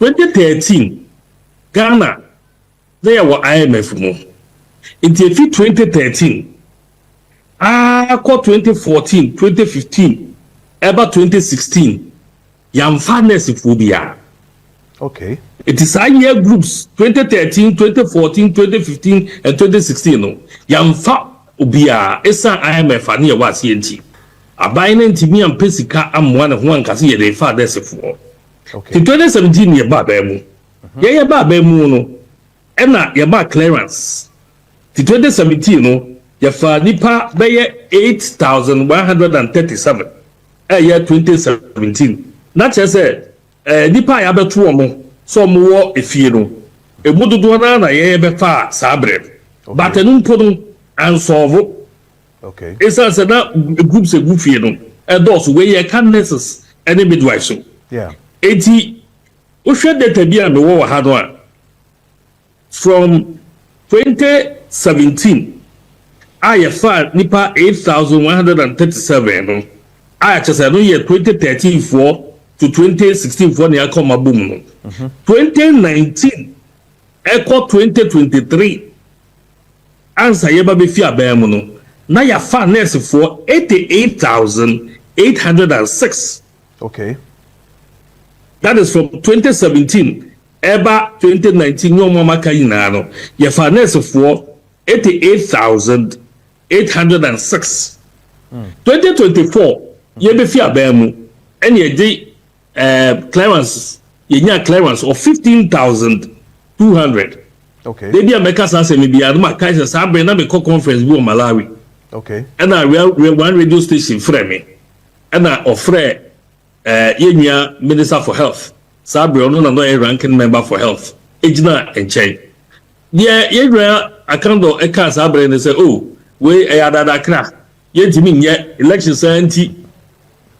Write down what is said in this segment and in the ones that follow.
2013 Ghana there were IMF mo until 2013 2014 2015 about 2016 yamfa nurse phobia. Okay. It is our year groups 2013 2014 2015 and 2016 no yamfa obia esa IMF ani ya wase enti aban na ntimi am pesika amwa ne ho ankase ye dey fa desefo. Okay. 2017 ye ba ba mu. Ye ba ba mu no ena ye ba clearance. 2017 no ye fa nipa beye 8137 year 2017 na che say nipa ya beto omo so mo wo efie no emudodo na ye be fa sabre but enu mpodo ansolve. Okay. Esa se na groups e gufie no those we ye can nurses any midwives so. Yeah. Eti o hwe data bi a me wo ha no a from 2017 I fa nipa 8137 no I chese no year 2013 for to 2016 for na akoma boom no 2019 echo 2023 answer ye ba be fi abam no na ya fa nurse for 88,806. Okay. That is from 2017 eba 2019 no mama kayina no ya fa nurse for 88,806. 2024 ye be fi abam and ye dey clearance ye nya clearance of 15,200. Okay. They be a make us say maybe I ma kai say sabre na me conference bi o Malawi. Okay. And we one radio station frame me. And I offer ye Minister for Health. Sabre no no a ranking member for health. Ejina enche. Yeah, ye Akandoh e ka sabre and say oh, we adada kra. Ye ntimi nye election anti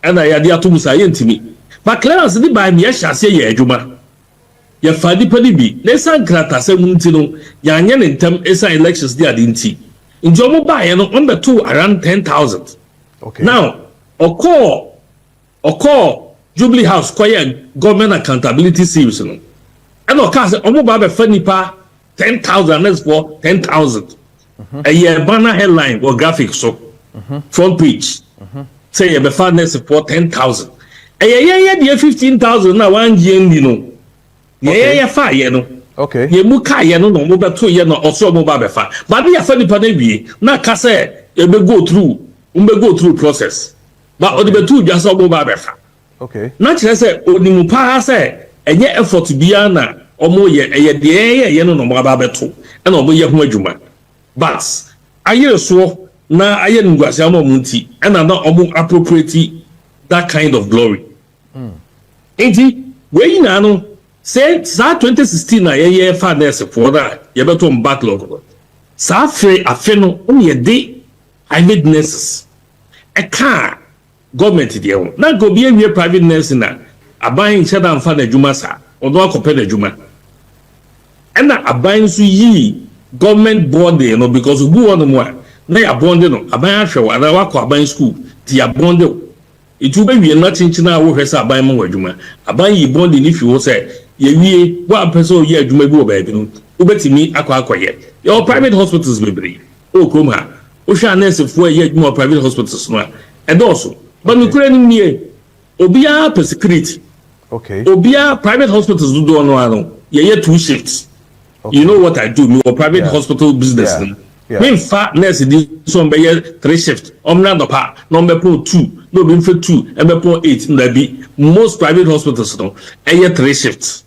and I ade atum sa ye ntimi. But clearance di by me ye hyase ye adwuma. Ya fadi pani bi na sankrata se munti no ya anya ne ntam esa elections dia dinti njomo ba ye no on beto around 10,000. Okay. Now oko Jubilee House kwaya government accountability series no and oka se omo ba be fanipa 10,000 next for 10,000 a year banner headline or graphic so front page say ye be next for 10,000 a ye dey 15,000 na one year no. Yeah, fa ye no. Okay. Ye mu ka ye no no mo beto ye no oso mo ba be fa. But ya fa nipa na wie na ka say e be go through process. But o de beto dwa so mo ba be fa. Okay. Na kire say onimu pa say enye effort bia na omo ye de ye no no mo ba beto. E na omo ye ho adwuma. But aye so na aye nguase am omo nti e na omo appropriate that kind of glory. Enti we na no say sa 2016 na ye fa nurse for that ye beto backlog sa afe no on ye dey private nurses e ka government dey on na go be a private nurse na aban cheda mfa na adwuma sa odo akope na adwuma and na aban so yi government board dey no because who one mo na ya bond no aban ahwe wa na wakọ aban school ti ya bond it will be na chinchina wo hwesa aban mo adwuma aban yi bond ni fi wo say ye wie wa person ye adwuma bi wo ba bi no ubetimi akwakoye your private hospitals bebre o krom ha o hwa nurse fo ye adwuma private hospitals no and also but me kura ni nie obia per security. Okay. Obia private hospitals do no ye 2 shifts. Okay. You know what I do, me private hospital business. Yeah. Me fa nurse di so be 3 shifts. Omna do pa number 2 no be 2 and be 8 na bi most private hospitals no 3 shifts.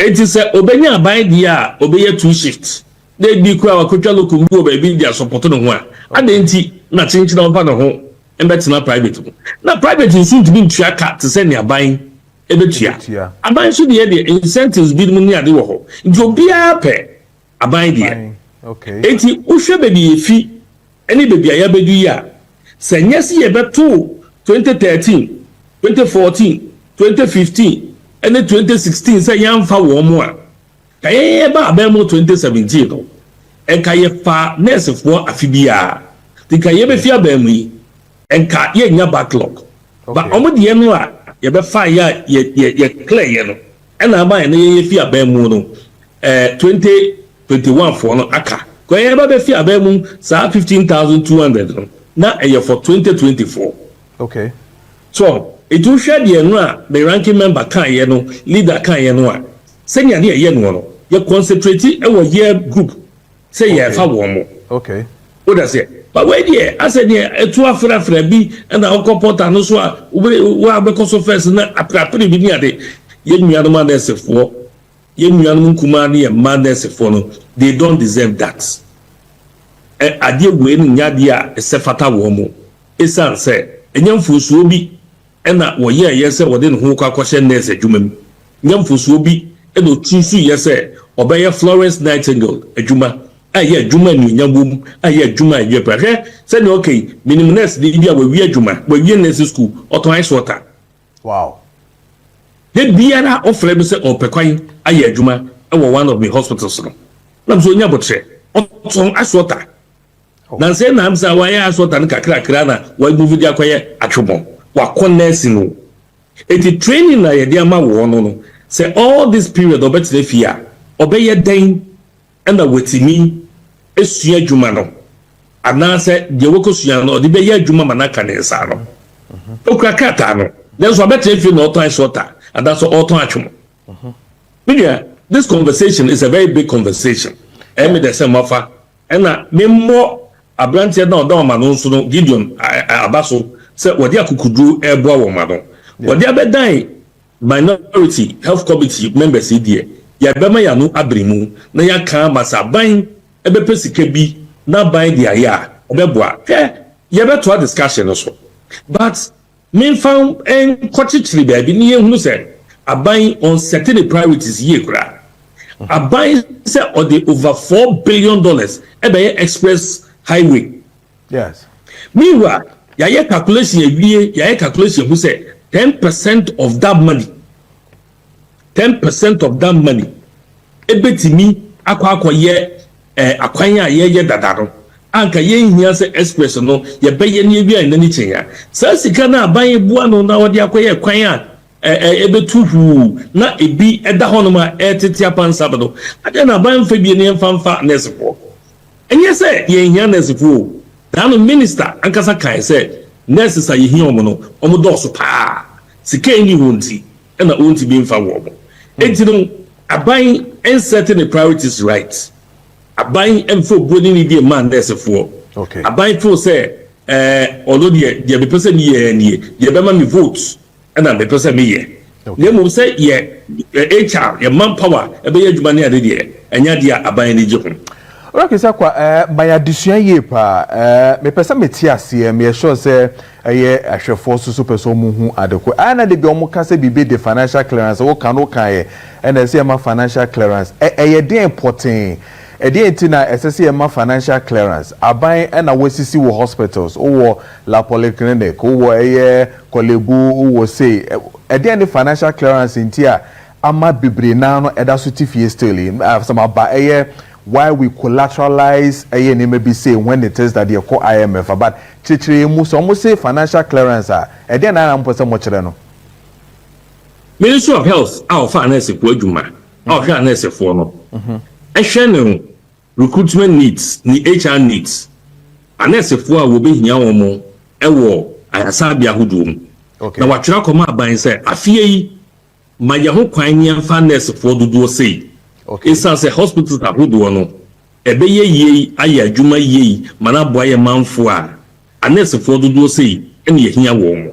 It is obenya aban dia obeye 2 shifts. They be kwa wakotwa lokum go ba bi dia support no ho a. Adenti na chinchina on pa no ho embetina private. Na private nso ntimi ntua ka te se ne aban ebetua. Aban so de incentives bi mu ni ade wo ho. Nti obia pe aban dia. Okay. Enti uhwe bebi efi eni bebi aya bedu ya. Se nyesi ye beto 2013, 2014, 2015 and 2016 say yamfa wo mo a kaye ba abemo 2017 no enka ye fa nurse fo afibia ti kaye be fi abemo yi enka ye nya backlog ba omo de no a ye be fa ya ye clear ye no and I buy any fear bemuno 2021 for no aka. Go ever fear bemu, sa 15,200 now a year for 2024. Okay. So it will share the ranking member can leader can send you you concentrate our year group say yeah for one. Okay. What does it? But wait here, I said yeah, a 2 after B and our comport and also we because of first and a pretty big yard. Yen man as a for Yen Kumani and madness for no, they don't deserve that. I dear win Yadia a sefata womo. It's said, and young fools will be. And that were yes, within who question there's a human. Young fools will be, and no chief, yes, obey Florence Nightingale, a Juma. I hear Juma in young womb. I hear Juma in your prayer. Said, okay, minimum the India will be a Juma, where you're in school, or twice water. Wow. The Diana of Lebus or Pequine, I hear Juma, over one of the hospitals. I'm so never say, on ice water. Nancy, I'm saying, why I saw Tanaka Krana, why move the acquire at Chumon. Wakonnessino. It is training na yedi ama wono say all this period obetile fia obeye den and wetimi esua adwuma no ana say de wokosua no de beye adwuma manaka ne nsa no okrakata no then so obetile fia no ton shorter and that's all ton atwom media this conversation is a very big conversation me the same offer and na memmo abrantie na odo ma no nso no Gideon abaso say what dia kukudu ebo awomado what dia bedan minority health committee members here ya bema ya no abrimu na ya kan masaban ebe pesike bi na ban dia ya obeboa ya beto discussion so but me found en kochichiri baby ni ehunu say aban on certain priorities here kura aban say or the over $4 billion ebe express highway. Yes. Meanwhile, your calculation who say 10% of that money. 10% of that money. Ebetimi akwa ye akwanya ye dadaro. Anka ye hia se express no ye beye ne bia nani chenya. Sa sika na aban bua no na wode akwa kwanya ebetuhu na ebi eda hono ma etete apansa bado. Ade na aban fa bi ne mfamfa nesefo. Enye se ye hia nesefo. Dano minister ankasa kan say nurses are here omo do so pa sika ni wonti na wonti bi mfa wo mo enti aban and setting the priorities right aban emfo body ni dey man nurse for okay aban fo say although the be person ni ye be ma me vote na be person me ye ne mo say ye HR ye manpower e be ye adwuma ne ade de enya dia aban ni je ho. Okay, so my addition ye pa me pesa meti ase me sure say ye ahwefo so person mu hu adeko ana de bi omo ka say bi the financial clearance wo kan ye and say ma financial clearance ye dey important e dey ntina say ma financial clearance aban na wasisi wo hospitals wo la polyclinic wo ye kolebu wo say e dey financial clearance ntia ama bibre na no eda so tifie still some aba why we collateralize maybe say when it is that they call IMF but chichiri mu so almost say financial clearance and then I am person much no Ministry of Health our finance for adwuma our finance for no ehwe recruitment needs ni HR needs anese for wo be hia wo mo ewo ayasa bia hodum na watwera koma aban say afie yi ma ye ho kwan ni finance for dodo say okay it's as a hospital that would no ebe ye aye adwuma ye mana boye manfo a anese for dodo say ene ye hia wo mo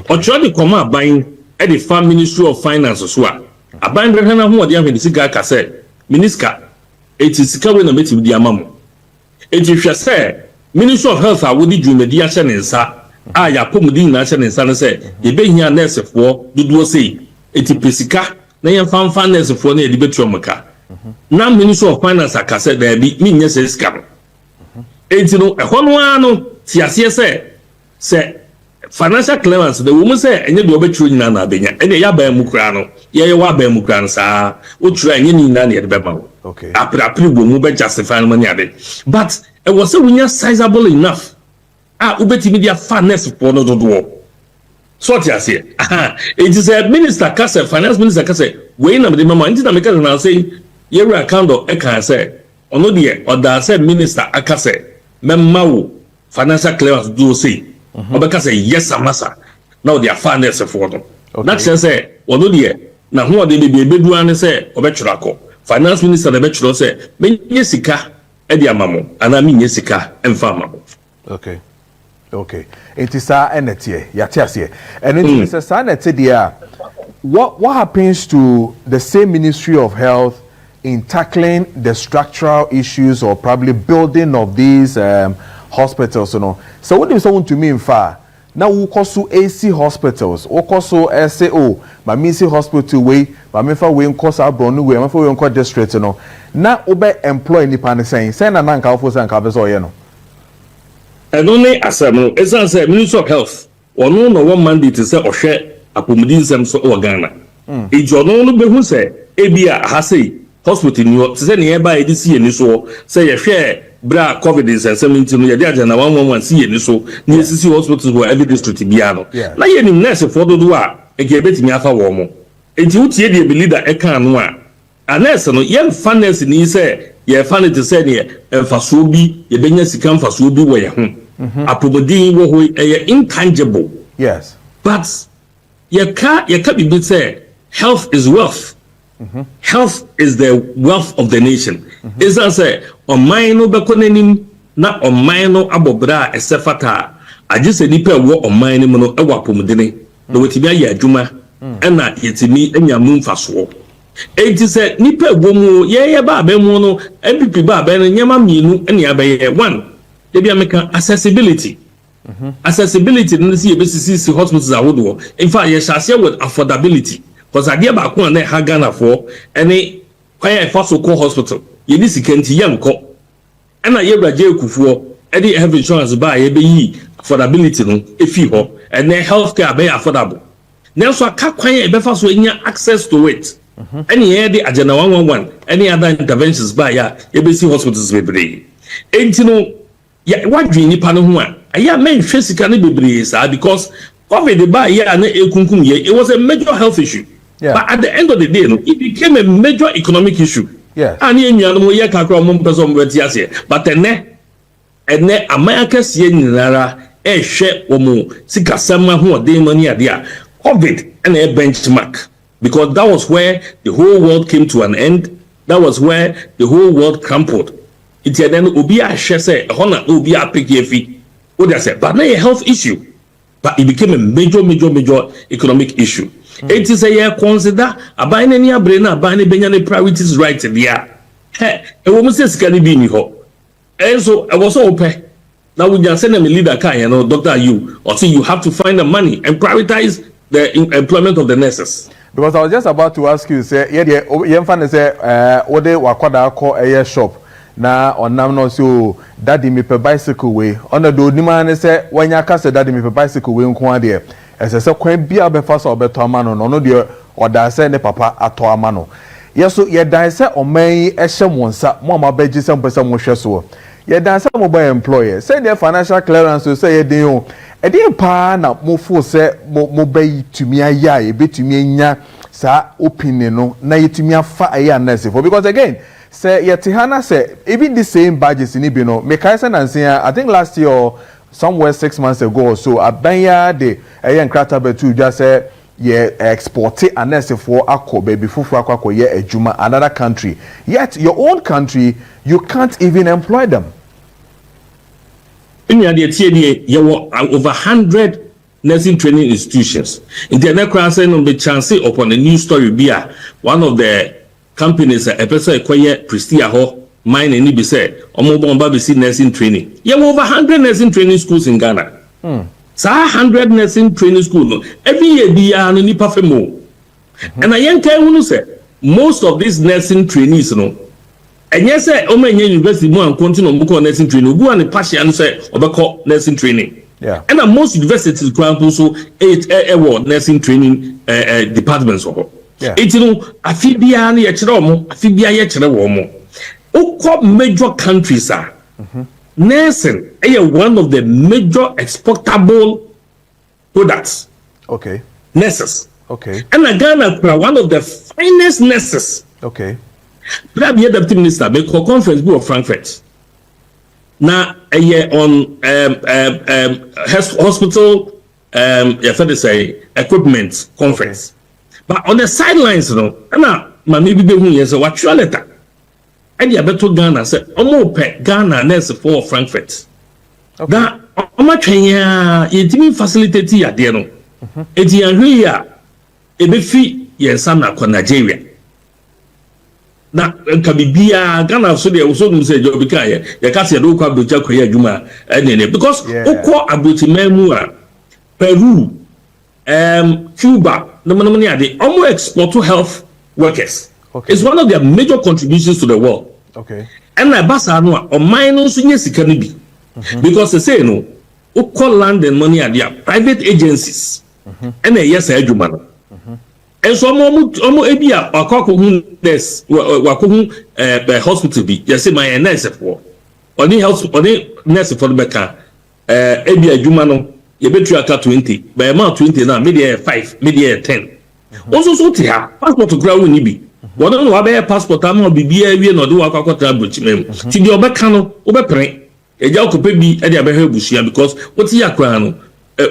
otro de koma aban e the farm ministry of finance so a aban brehana ho ode ahwe sika ka say minister eti sika we na meti di amamo eti hwe say ministry of health a wodi dwumadi a hye ne nsa a ya pomudi na hye ne nsa no say ye be hia nurse for dodo say eti pesika na ye fan nurse for na e di betu omaka na ministry of finance akase da bi mi nye se sika eti no e hono ano ti ase se financial clearance the woman say enye de obetru nyina na abenya ene ya ba mu kura no ye wa ba mu kura no sa o tura enye nyina na ye de be ma okay apra bo mu be justify no money ade but it was a sizable enough ubetimi dia finance for no dodo so ti ase it is a minister kase finance minister kase we na the mama nti na make na say yewura Akandoh e kan say ono de oda say minister aka say memma wo financial clearance do say obeka say yes amasa now they are finance for them na chen say ono de na ho de be bedu an say obetwura ko finance minister de betwura say menye sika e de amamo ana menye sika emfa amamo. Okay. It is enetie yatiasie. And it is sanete dia. What happens to the same Ministry of Health in tackling the structural issues or probably building of these hospitals, you know? So what do you want to mean far? Now we call AC hospitals, we call SAO, but MEC hospital way, but me for we call Bronu way, me for we call district, you know. Now obe employ ni pan saying, send an anka for san kabezo, you know. And only as a Minister of Health, or no one mandate to say or share apomidism so Ghana. A journal be who say, Abia Hase hospital in York, say nearby this year, so say a share bra COVID is and 17 years, and 111 see so near CC hospitals were every district in Biano. Now, you nurse for the doa, a gebet in Yafa Womo. And you tear the leader a canwa. A nurse, no young funness in he say, ye funny to say near, and Fasubi, ye benya come Fasubi where home. Apomidin wo intangible. Yes. But you can't be say health is wealth. Health is the wealth of the nation. Is that say on mine be konenim na on mine abobra esefata. I just say nipa wo on mine mo no e wa apomidin. No wetimi aye adwuma na yetimi anya mumfa so. Enti say nipa wo mu ye ba ba mu no MPP ba ba nyama mienu ene abaye one. They make accessibility. Accessibility in the CBCC hospitals are wood. In fact, you shall share with affordability. Because I get back one that Ghana for any quite a fossil core hospital. You need to get young co. And I ever jail for any health insurance by a be affordability if you ho and then healthcare be affordable. Now, so I can't quite be fast when you access to it. Any other agenda 111, any other interventions by ya ABC hospitals be brave. And you know. Yeah, what dream ni pano huwa? Aya men sika ni bebre sa because COVID ba ya na ekunkum ye. It was a major health issue. Yeah. But at the end of the day, no, it became a major economic issue. Yeah. Ani enya no ye kakra mo person mo ase. But ene America sie nyinara hwe omo sika sama ho de money ade a COVID and a benchmark because that was where the whole world came to an end. That was where the whole world crumpled. It's a then Obi a say Hona Obi a pick yefi. What they say, but not a health issue. But it became a major economic issue. It is a year consider a buying any brain, a buying any priorities right there. Hey, a woman says can be me ho. And so I was open. Now we just send them a leader car, you know, Dr. You or see you have to find the money and prioritize the employment of the nurses. Because I was just about to ask you, say, yeah, say, what they were called a shop. Na onam no so daddy me pe bicycle way ona do nima ne se wanya ka se daddy me pe bicycle way nko ade ese se kwan bia be fa so obeto ama no no de oda se ne papa ato ama no yeso ye dan se oman e hye monsa mo ma beji se mpesa mo hwe so ye dan se mo boy employer se ne financial clearance so ye den o e dey pa na mo fo se mo bayi tumi aya e betumi anya sa opinion no na yetumi afa aya na se for because again say Yetihana say even the same badges in Ibino, Mekaisen and Sia, I think last year or somewhere 6 months ago or so, Abenya de Ayan Kratabetu just say yeah export it and for Akko baby Fufu Akko yeah a Juma another country. Yet your own country you can't even employ them. In the TDA, you were over 100 nursing training institutions. In the next on the chance upon a new story be one of the companies a person acquire Prestia ho mine and be said omobomba be see nursing training. You have over 100 nursing training schools in Ghana. So 100 nursing training schools. Every year be an nipa femo. And I yank say most of these nursing trainees, you know. And yes, university more and continue on nursing training. Go and pass and say about nursing training. Yeah. And most universities grant also 8 award nursing training departments. Yeah. It's Afibia major countries are nursing one of the major exportable products. Okay. Nurses. Okay. And Ghana, one of the finest nurses. Okay. But the deputy minister make a conference of Frankfurt. Now a year on hospital equipment conference. Okay. But on the sidelines, maybe be who so what your letter. And you better Ghana say, Ghana nurse for Frankfurt. Okay. That much it facilitate ya dear no. It's here. Ebefi yensa na kwa Nigeria na nka bibia Ghana so de so num say job kan ye ka se do kwa brocha kwa adwuma ene because ukọ abrotimamu a Peru Cuba no ne ade almost export to health workers. Okay. It's one of their major contributions to the world. Okay. And na basa no a oman no so nye sika no bi because they say no ukọ land and money ade private agencies and yes adwuma no. And so omo ebia akoko hu nurse wako hu hospital bi you say my nurse for oni health oni nurse for the beka ebia adwuma no ye betu aka 20 by amount 20 na media 5 media 10 also so ti ha passport gra wo ni bi wono no wa be passport am bibia wie no de wa akota brochimem ti di obeka no obepren eja okope bi e de abehwe busia because what ya kra no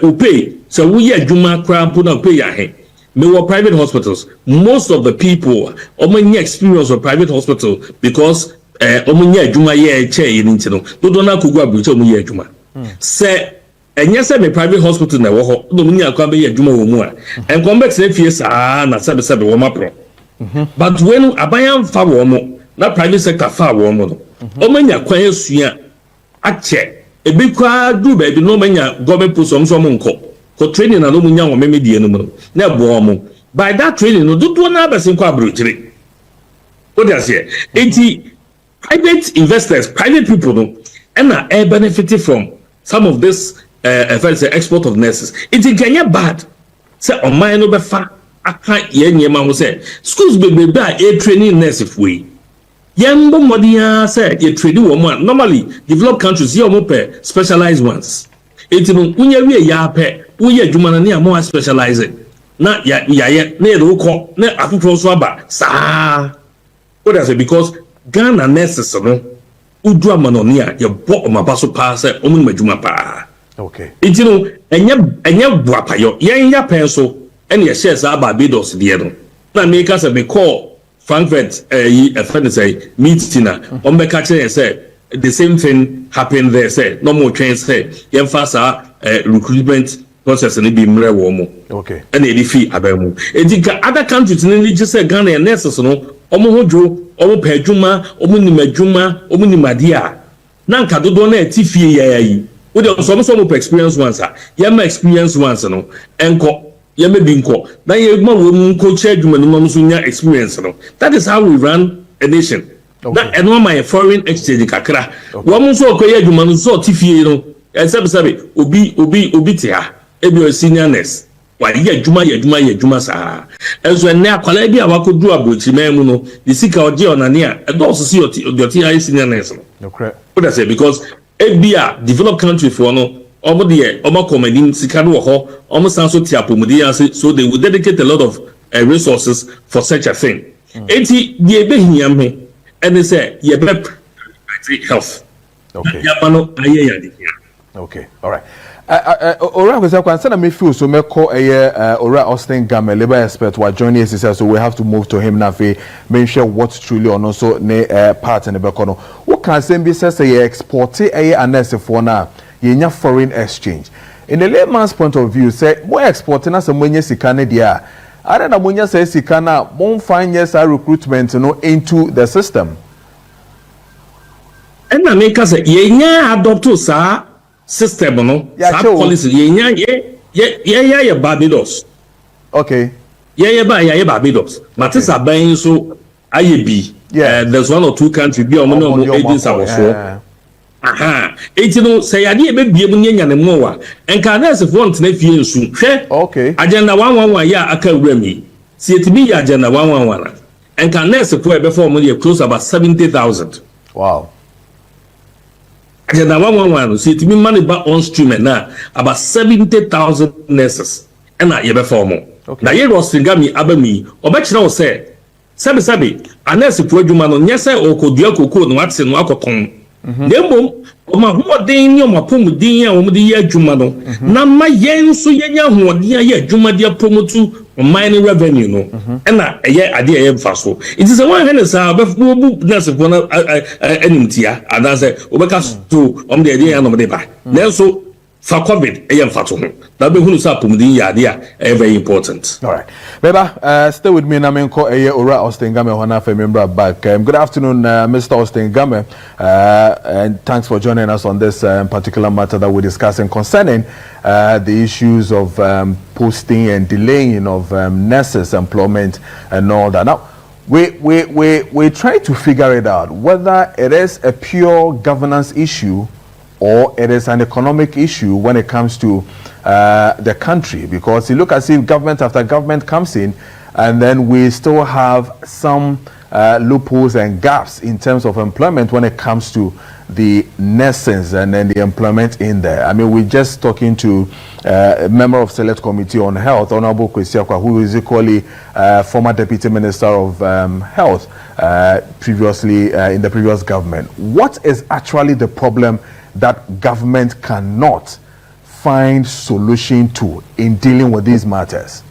o pay so wo ye adwuma kra mpo na pay ya he. Me were private hospitals. Most of the people, only experience of private hospital because only juma ye chair in no. Don't na kugu abuche only juma. Say, and yes, me private hospital na wo ho. No muni akwa be ye juma wo mu a. And come back say fie sa na sabe wo mapro. But when abayan fa wo mo, na private sector fa wo mo no. Omanya kwan asua ache. Ebi kwa du ba bi no manya government post so mo nko. For training na no munya wo memedie no mu na ebo mo by that training no do na besin kwa brochire what does here private investors private people no and na benefit from some of this export of nurses it can get bad say on my no be fa aka ye nyema ho say schools be a training nurse we yembo modia say ye training wo mo normally developed countries ye mo pe specialized ones it no unya wie ya pe we adwuma na ne amo specializing na ya na ero ko na afoforo so aba saa what I say because Ghana nurses no udu amanoni a ye bo omaba so pa say omu adwuma pa okay enti no enye buapayo yen ya pen so ene ye share sa Barbados de no na me ka say me call Frankfurt friend say meeting na on be ka say the same thing happened there say no more trains say yen fasa recruitment process ni bi mre wo mo okay and e fi abamu edika other countries ni just say Ghana nurses no omo hojo omo pa adwuma omo nim adwuma omo nim ade a na nka dodo na etifie ya yi we dey so mo pa experience once a ya ma experience once no enko ya me bi nko na ye ma wo mu nko che adwuma no mo so nya experience no that is how we run a nation that and my foreign exchange kakra wo mo so ko ye adwuma no so tifie no sabe obi ti ha ebi senior nurse wa ye adwuma saa enso ne akwala bi awakodu abrochimemu no the sika oje onane a edo so si oti high senior nurse no correct what I say because ebia developed country for no omo de omo commanding sika no ho omo san so ti apomudi ase so they will dedicate a lot of resources for such a thing enti ye behiam he and say ye be health okay ya pano aye ya de. Okay, all right. Ora kwesa kwansa na me feel so me call Ora Austin Game labor expert who joining us so we have to move to him now for make sure what truly or no so ne part in the back no. What can say be say export nurse for na ye foreign exchange. In the layman's point of view say boy exporting as money sika ne dia. Other na money say sika na mon find yes recruitment no into the system. And na make us ye nya adopt sa system no sa policy ye nya ye Barbados okay ye Barbados matisa ban so aye bi there's one or two countries bi omo no agents awofo aha enti no say ade e be bie mu nya ne mo wa enka na se front na fie nsu hwe okay agenda 111 ya aka wura mi si etimi ya agenda 111 enka na se for e be for mo ye close about 70,000 wow agenda 111 see etimi money back on stream na about 70,000 nurses and na ye be for mo na ye rosingami abami obekira wo se sabi anesi pro adwuma no nyese okodua koko no atse no akoton nembom oma hoden ni oma pomudin a omde ye adwuma no na ma yen so yenya hoden a ye adwuma dia promotu mining revenue no na eye ade eye mfa so it is a one hand say obu nurse for na animtia and say obeka so omde ade ya no mde ba nenso for COVID that be who very important. All right, Beba, stay with me. Namenko Ora Ostengame Honafe member back. Good afternoon, Mr. Ostengame, and thanks for joining us on this particular matter that we're discussing concerning the issues of posting and delaying of nurses' employment and all that. Now, we try to figure it out whether it is a pure governance issue or it is an economic issue when it comes to the country, because you look as if government after government comes in and then we still have some loopholes and gaps in terms of employment when it comes to the nurses and then the employment in there. I mean, we're just talking to a member of Select Committee on Health, Honorable Kwesi Akwa, who is equally former Deputy Minister of Health previously in the previous government. What is actually the problem that government cannot find solution to in dealing with these matters?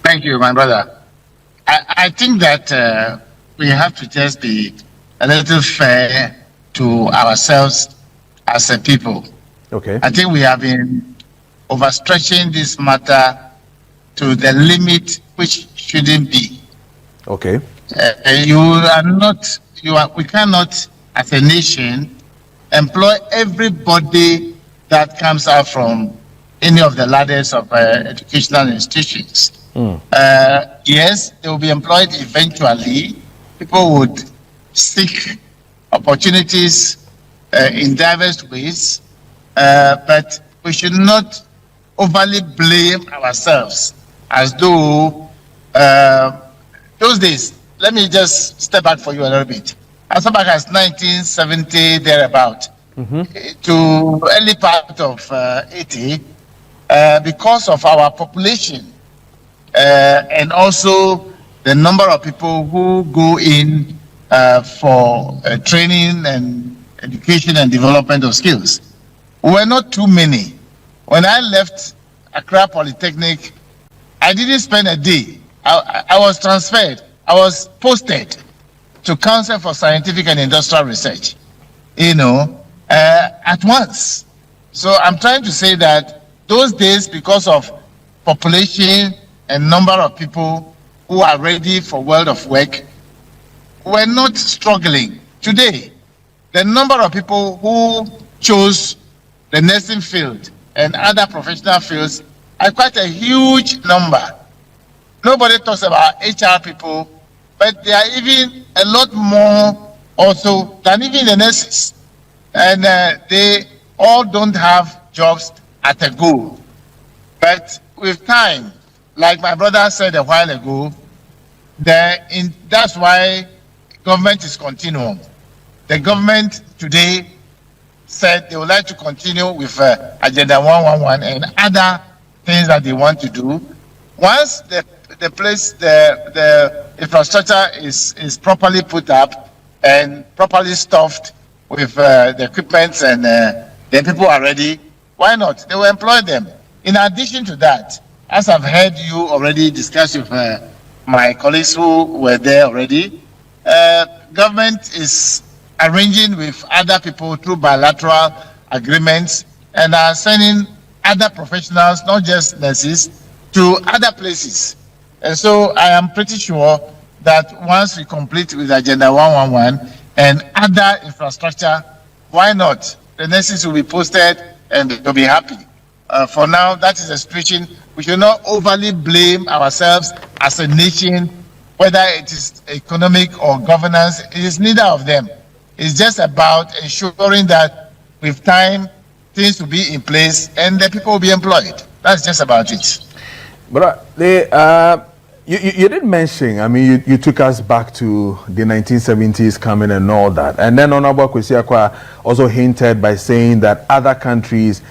Thank you, my brother. I think that we have to just be a little fair to ourselves as a people. Okay. I think we have been overstretching this matter to the limit which shouldn't be. Okay. We cannot, as a nation, employ everybody that comes out from any of the ladders of educational institutions. Yes, they will be employed eventually. People would seek opportunities in diverse ways, but we should not overly blame ourselves as though those days. Let me just step back for you a little bit. As far back as 1970, thereabout, to early part of 80, because of our population and also the number of people who go in for training and education and development of skills, were not too many. When I left Accra Polytechnic, I didn't spend a day. I was transferred. I was posted to Council for Scientific and Industrial Research, at once. So I'm trying to say that those days, because of population and number of people who are ready for world of work, we're not struggling. Today, the number of people who chose the nursing field and other professional fields are quite a huge number. Nobody talks about HR people, but there are even a lot more also than even the nurses. And they all don't have jobs at a go. But with time, like my brother said a while ago, that's why government is continuum. The government today said they would like to continue with Agenda 111 and other things that they want to do. Once the infrastructure is properly put up and properly stuffed with the equipment and then people are ready, why not? They will employ them. In addition to that, as I've heard you already discuss with my colleagues who were there already, government is arranging with other people through bilateral agreements and are sending other professionals, not just nurses, to other places. And so I am pretty sure that once we complete with Agenda 111 and other infrastructure, why not? The nurses will be posted and they'll be happy. For now, that is the situation. We should not overly blame ourselves as a nation, whether it is economic or governance. It is neither of them. It's just about ensuring that with time, things will be in place and the people will be employed. That's just about it. But You did mention, I mean, you took us back to the 1970s coming and all that. And then Honorable Kwesi Akwa also hinted by saying that other countries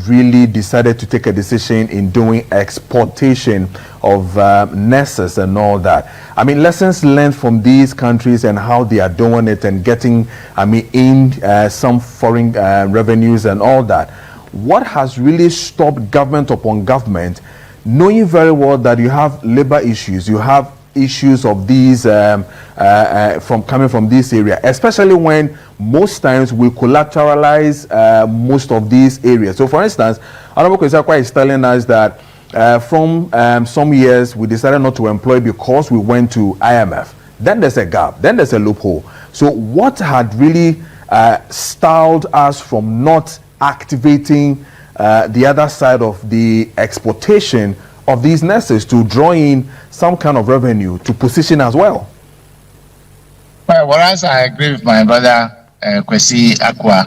really decided to take a decision in doing exportation of nurses and all that. I mean, lessons learned from these countries and how they are doing it and getting, I mean, in some foreign revenues and all that. What has really stopped government upon government, knowing very well that you have labor issues, you have issues of these from coming from this area, especially when most times we collateralize most of these areas. So, for instance, Honorable Kwesi Akwa is telling us that from some years we decided not to employ because we went to IMF. Then there's a gap. Then there's a loophole. So, what had really stalled us from not activating the other side of the exportation of these nurses to draw in some kind of revenue to position as well? Well, whereas I agree with my brother Kwesi Akwa,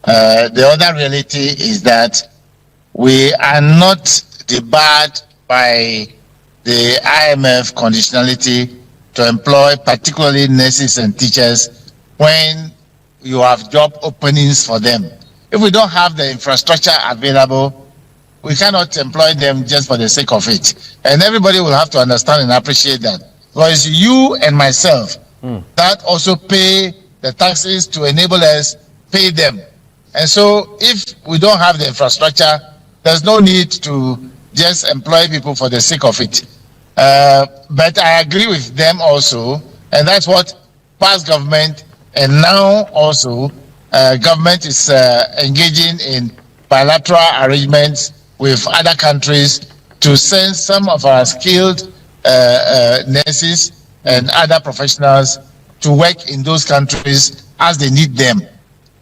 the other reality is that we are not debarred by the IMF conditionality to employ particularly nurses and teachers when you have job openings for them. If we don't have the infrastructure available, we cannot employ them just for the sake of it. And everybody will have to understand and appreciate that. Because you and myself that also pay the taxes to enable us pay them. And so if we don't have the infrastructure, there's no need to just employ people for the sake of it. But I agree with them also, and that's what past government and now also government is engaging in bilateral arrangements with other countries to send some of our skilled nurses and other professionals to work in those countries as they need them.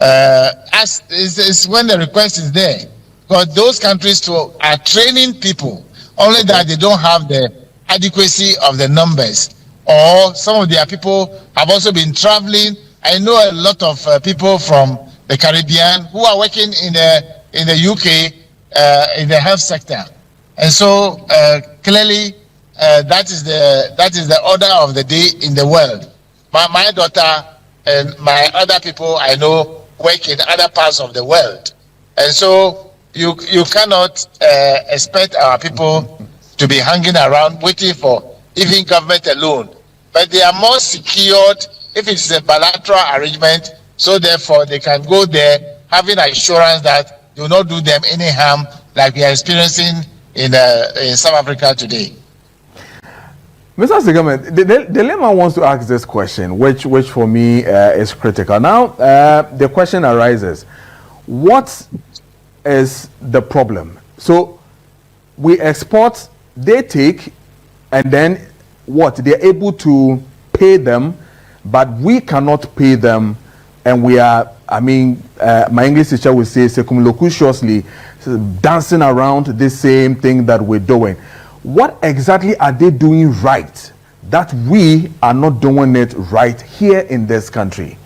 As is when the request is there, because those countries are training people, only that they don't have the adequacy of the numbers, or some of their people have also been traveling. I know a lot of people from the Caribbean who are working in the UK in the health sector, and so clearly that is the order of the day in the world. My daughter and my other people I know work in other parts of the world, and so you cannot expect our people to be hanging around waiting for even government alone. But they are more secured if it's a bilateral arrangement, so therefore they can go there having assurance that they will not do them any harm like we are experiencing in South Africa today. Mr. Segamet, the layman wants to ask this question, which for me is critical. Now, the question arises, what is the problem? So, we export, they take, and then what? They're able to pay them, but we cannot pay them, and we are, I mean, my English teacher would say circumlocuciously dancing around the same thing that we're doing. What exactly are they doing right that we are not doing it right here in this country?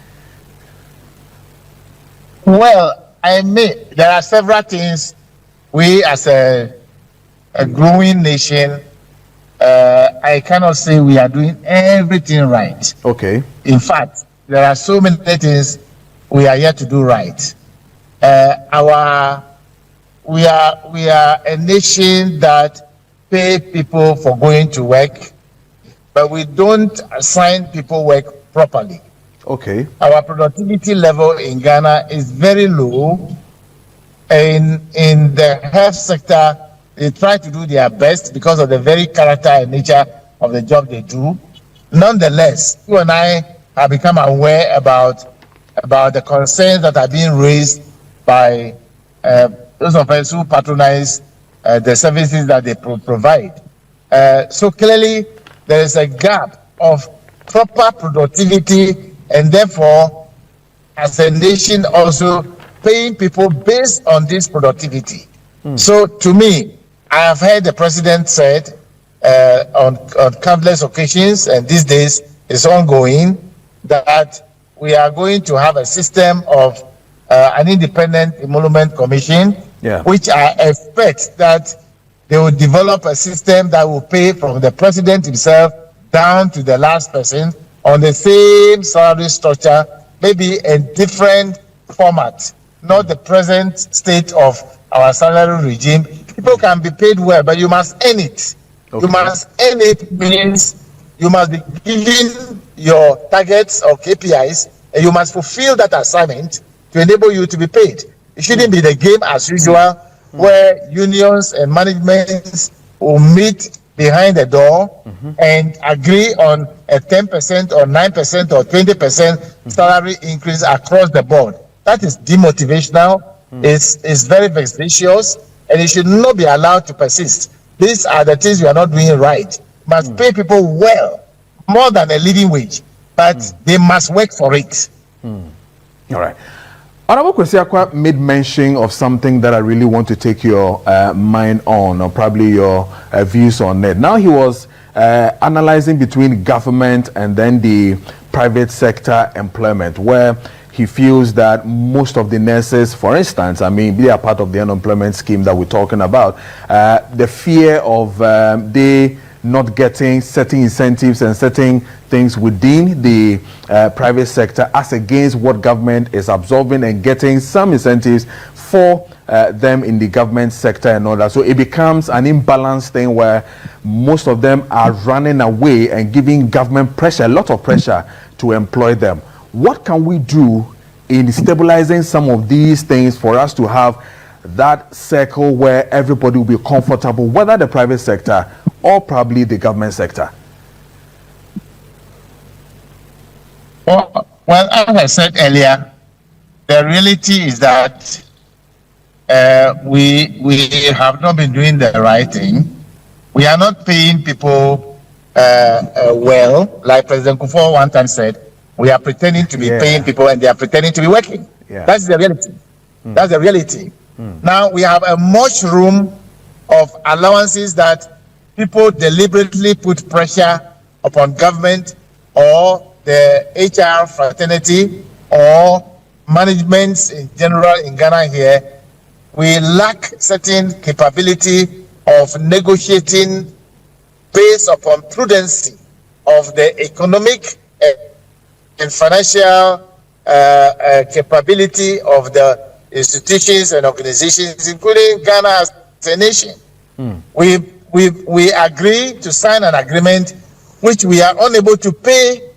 Well, there are several things we as a growing nation, I cannot say we are doing everything right. Okay. In fact, there are so many things we are yet to do right. We are a nation that pay people for going to work, but we don't assign people work properly. Okay. Our productivity level in Ghana is very low. In the health sector, they try to do their best because of the very character and nature of the job they do. Nonetheless, you and I have become aware about the concerns that are being raised by those of us who patronize the services that they provide. So clearly, there is a gap of proper productivity, and therefore, as a nation, also paying people based on this productivity. So to me, I have heard the president said on countless occasions, and these days it's ongoing, that we are going to have a system of an independent emolument commission, which I expect that they will develop a system that will pay from the president himself down to the last person on the same salary structure, maybe a different format, not the present state of our salary regime. People can be paid well, but you must earn it. Okay. You must earn it means you must be given your targets or KPIs, and you must fulfill that assignment to enable you to be paid. It shouldn't be the game as usual, where unions and managements will meet behind the door and agree on a 10% or 9% or 20% salary increase across the board. That is demotivational, it's very vexatious, and it should not be allowed to persist. These are the things we are not doing right. Must pay people well, more than a living wage, but they must work for it. All right. Honorable Kwesi made mention of something that I really want to take your mind on, or probably your views on it. Now he was analyzing between government and then the private sector employment, where he feels that most of the nurses, for instance, I mean, they are part of the unemployment scheme that we're talking about. The fear of they not getting certain incentives and certain things within the private sector as against what government is absorbing and getting some incentives for them in the government sector and all that. So it becomes an imbalanced thing where most of them are running away and giving government pressure, a lot of pressure to employ them. What can we do in stabilizing some of these things for us to have that circle where everybody will be comfortable, whether the private sector or probably the government sector? Well, as I said earlier, the reality is that we have not been doing the right thing. We are not paying people well, like President Kufuor one time said. We are pretending to be paying people, and they are pretending to be working. That's the reality. That's the reality. Now we have a much room of allowances that people deliberately put pressure upon government or the HR fraternity or managements in general in Ghana here. We lack certain capability of negotiating based upon prudency of the economic and financial capability of the institutions and organizations, including Ghana as a nation. We agree to sign an agreement which we are unable to pay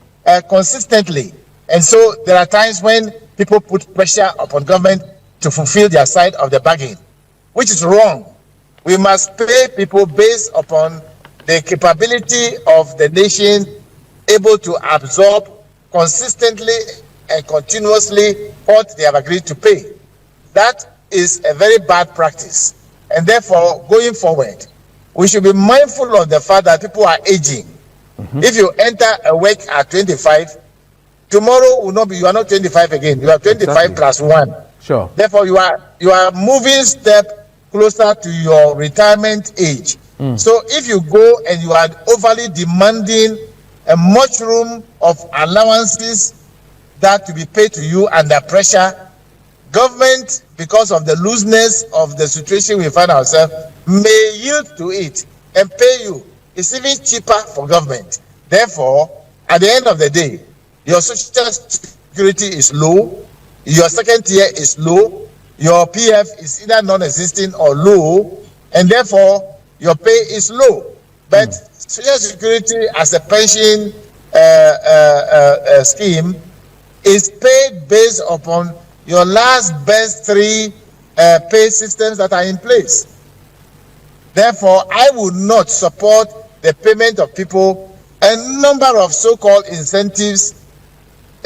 consistently. And so there are times when people put pressure upon government to fulfill their side of the bargain, which is wrong. We must pay people based upon the capability of the nation able to absorb consistently and continuously what they have agreed to pay. That is a very bad practice. And therefore, going forward, we should be mindful of the fact that people are aging. If you enter a work at 25, tomorrow will not be, you are not 25 again. You are 25 plus 1. Sure. Therefore, you are moving step closer to your retirement age. So if you go and you are overly demanding a much room of allowances that to be paid to you under pressure, government, because of the looseness of the situation we find ourselves, may yield to it and pay you. It's even cheaper for government. Therefore, at the end of the day, your social security is low, your second tier is low, your PF is either non-existing or low, and therefore your pay is low. But social security as a pension scheme is paid based upon your last best 3 pay systems that are in place. Therefore, I would not support the payment of people a number of so-called incentives,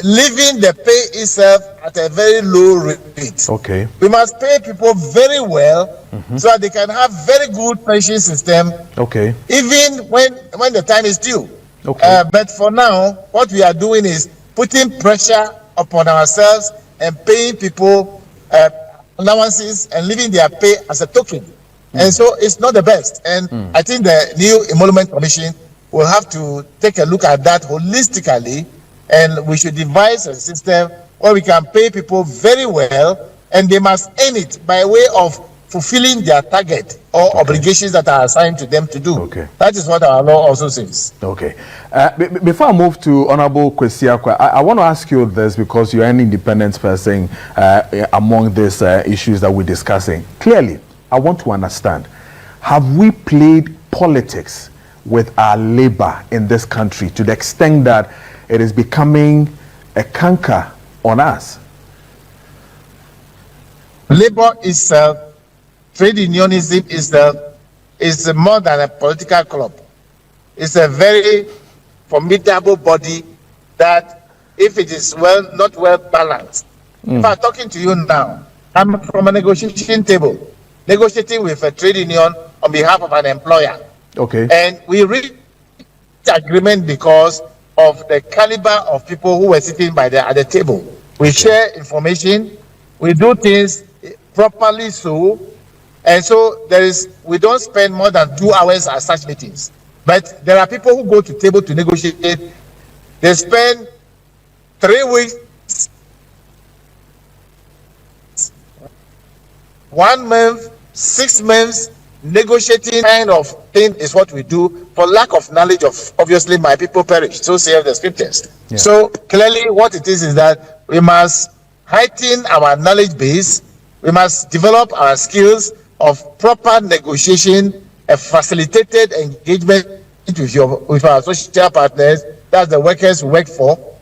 leaving the pay itself at a very low rate. Okay. We must pay people very well so that they can have very good pension system. Okay. Even when the time is due. Okay. But for now, what we are doing is putting pressure upon ourselves and paying people allowances and leaving their pay as a token. And so it's not the best. And I think the new Emolument Commission will have to take a look at that holistically, and we should devise a system where we can pay people very well, and they must earn it by way of fulfilling their target or obligations that are assigned to them to do. Okay. That is what our law also says. Okay. Before I move to Honorable Kwesi Akwa, I want to ask you this because you're an independent person among these issues that we're discussing. Clearly, I want to understand, have we played politics with our labor in this country to the extent that it is becoming a canker on us? Labor itself, trade unionism is more than a political club. It's a very formidable body that, if it is not well balanced. If I'm talking to you now, I'm from a negotiation table, negotiating with a trade union on behalf of an employer. Okay. And we reached agreement because of the caliber of people who were sitting at the table. We share information, we do things properly and so we don't spend more than 2 hours at such meetings. But there are people who go to table to negotiate. They spend 3 weeks, 1 month, 6 months negotiating. Kind of thing is what we do. For lack of knowledge of, obviously, my people perish. So say the scriptures. Yeah. So clearly what it is that we must heighten our knowledge base. We must develop our skills of proper negotiation, a facilitated engagement with our social partners, that's the workers we work for,